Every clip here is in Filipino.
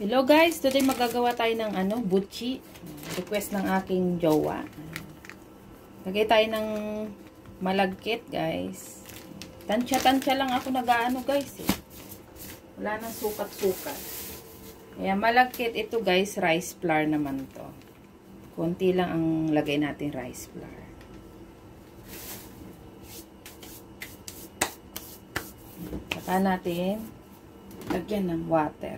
Hello guys, today magagawa tayo ng butchi. Request ng aking jowa. Lagay tayo ng malagkit guys. Tansya-tansya lang ako nag-aano guys eh. Wala nang sukat-sukat. Kaya malagkit ito guys, rice flour naman to. Konti lang ang lagay natin rice flour. Saka natin lagyan ng water.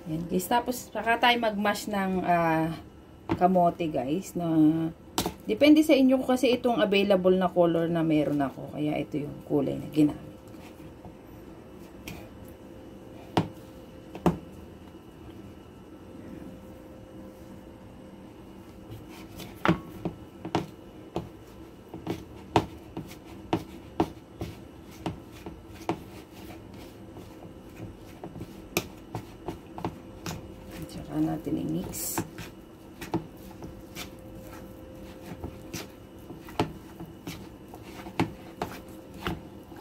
Yan guys, tapos saka tayo mag-mash ng kamote guys, na depende sa inyo kasi itong available na color na meron ako, kaya ito yung kulay na ginamit. Saka natin i-mix.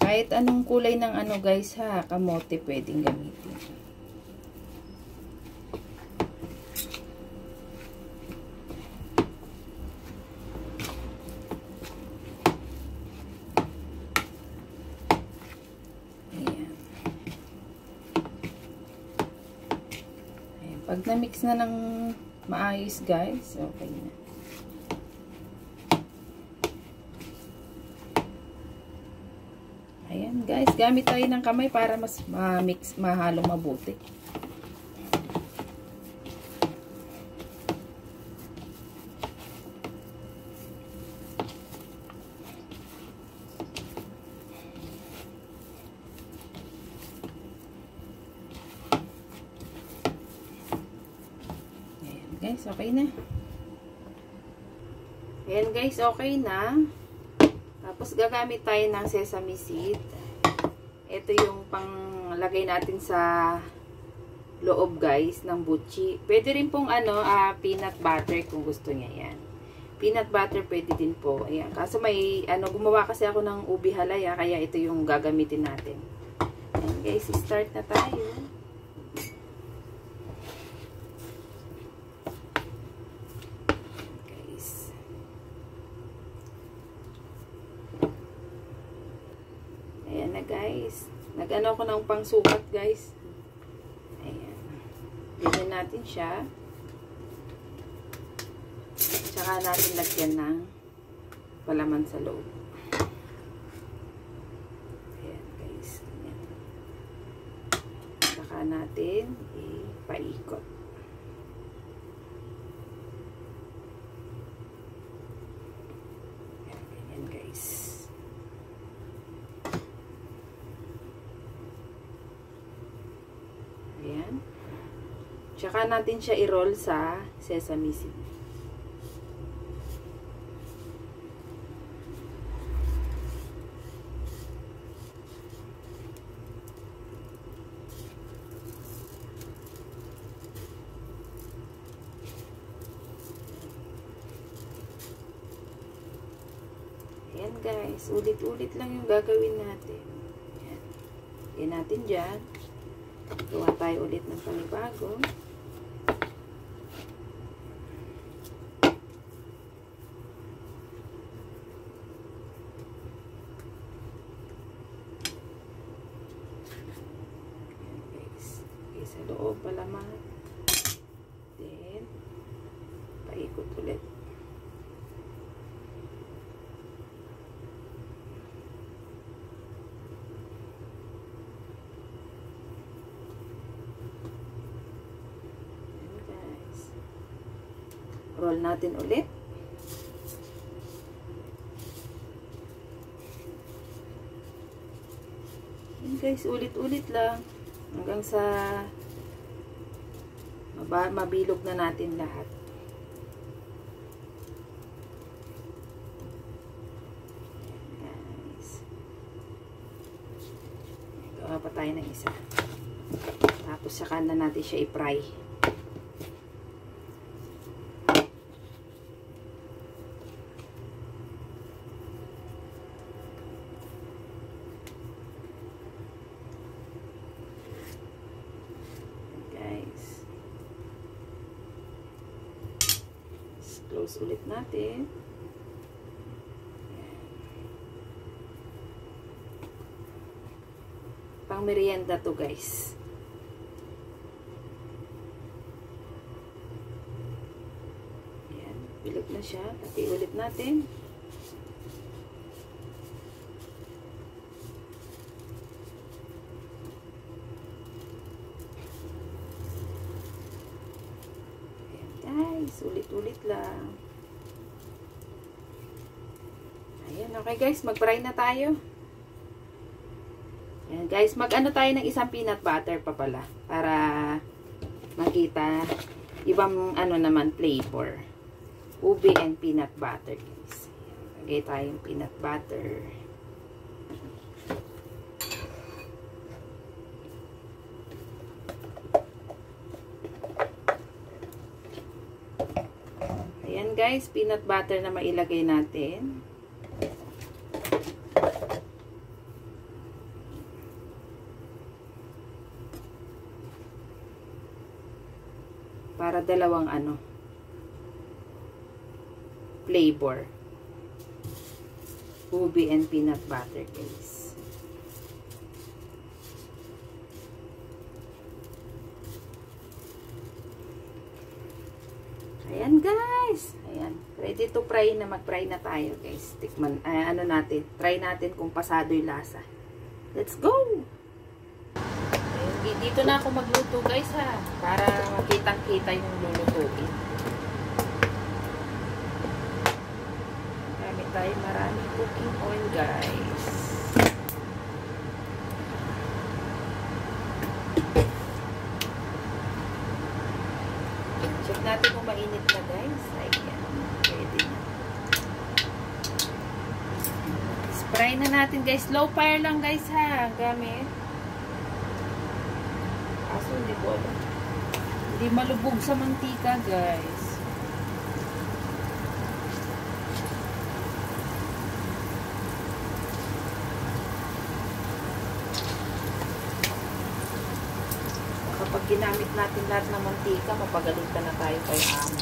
Kahit anong kulay ng guys ha, kamote pwedeng gamitin. Pag na-mix na ng maayos guys, okay na. Ayan guys, gamit tayo ng kamay para mas ma-mix, mahalo mabuti. Guys, okay na. Ayan guys, okay na. Tapos gagamit tayo ng sesame seed. Ito yung panglagay natin sa loob guys ng butchi. Pwede rin pong peanut butter kung gusto niya yan. Peanut butter pwede din po. Ayan. Kaso may gumawa kasi ako ng ubi halaya, kaya ito yung gagamitin natin. Ayan guys, start na tayo. Ayan na guys. Nag-ano ko ng pangsukat guys. Ayan. Ganyan natin siya. Tsaka natin lagyan ng palaman sa loob. Ayan guys. Ayan. Tsaka natin ipaikot. Ayan guys. Ayan. Tsaka natin siya i-roll sa sesame seed. Ayan guys. Ulit-ulit lang yung gagawin natin. Ayan. Ayan natin dyan. Gawa tayo ulit ng panibago. Ayan guys. Okay, sa loob palaman. Then, paikot ulit. Roll natin ulit. guys, ulit-ulit lang. Hanggang sa mabilog na natin lahat. Guys. Gawa pa tayo ng isa. Tapos saka na natin siya i-fry. Close ulit natin. Pang merienda to guys. Ayan, bilog na siya. Pati ulit natin. Ulit-ulit lang. Ayan, okay guys, mag-fry na tayo. Ayan guys, mag-ano tayo ng isang peanut butter pa pala. Para makita ibang ano naman flavor. Ube and peanut butter guys. Lagay tayong peanut butter. Ayan guys, peanut butter na mailagay natin. Para dalawang ano, flavor. Ube and peanut butter guys. Ayan guys. Ayan. Ready to fry na. Mag-fry na tayo guys. Tikman. Ano natin. Try natin kung pasado yung lasa. Let's go! Ayan, dito na ako magluto guys ha. Para makitang-kita yung lulutuin. Gamit tayo maraming cooking oil guys. Check natin kung mainit na guys. Ayan. Ready na. Fry na natin guys. Low fire lang guys ha. Gamit. Kaso hindi ko alam. Hindi malubog sa mantika guys. Kapag ginamit natin lahat ng mantika, mapagalitan na tayo kay amo.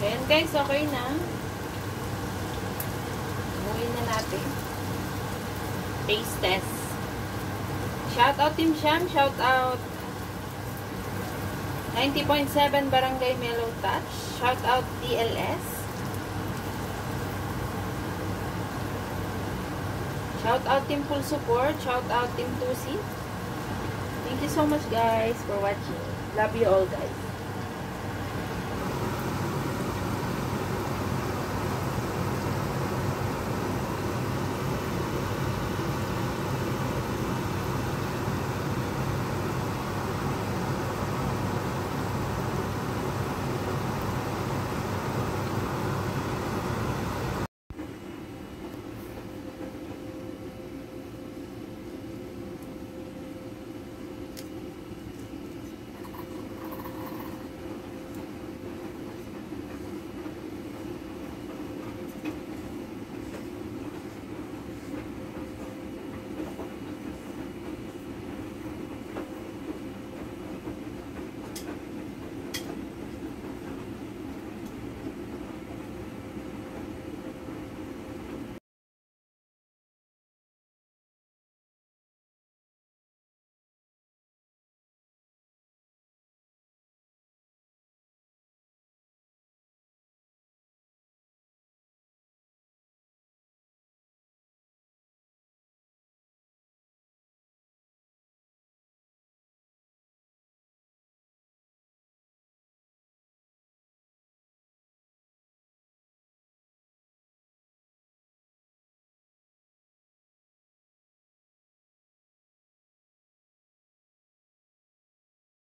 Ayan guys, okay na. Umuwi na natin. Taste test. Shout out Team Sham. Shout out 90.7 Barangay Mellow Touch. Shout out DLS. Shout out Team Full Support. Shout out Team Tusi. Thank you so much guys for watching. Love you all guys.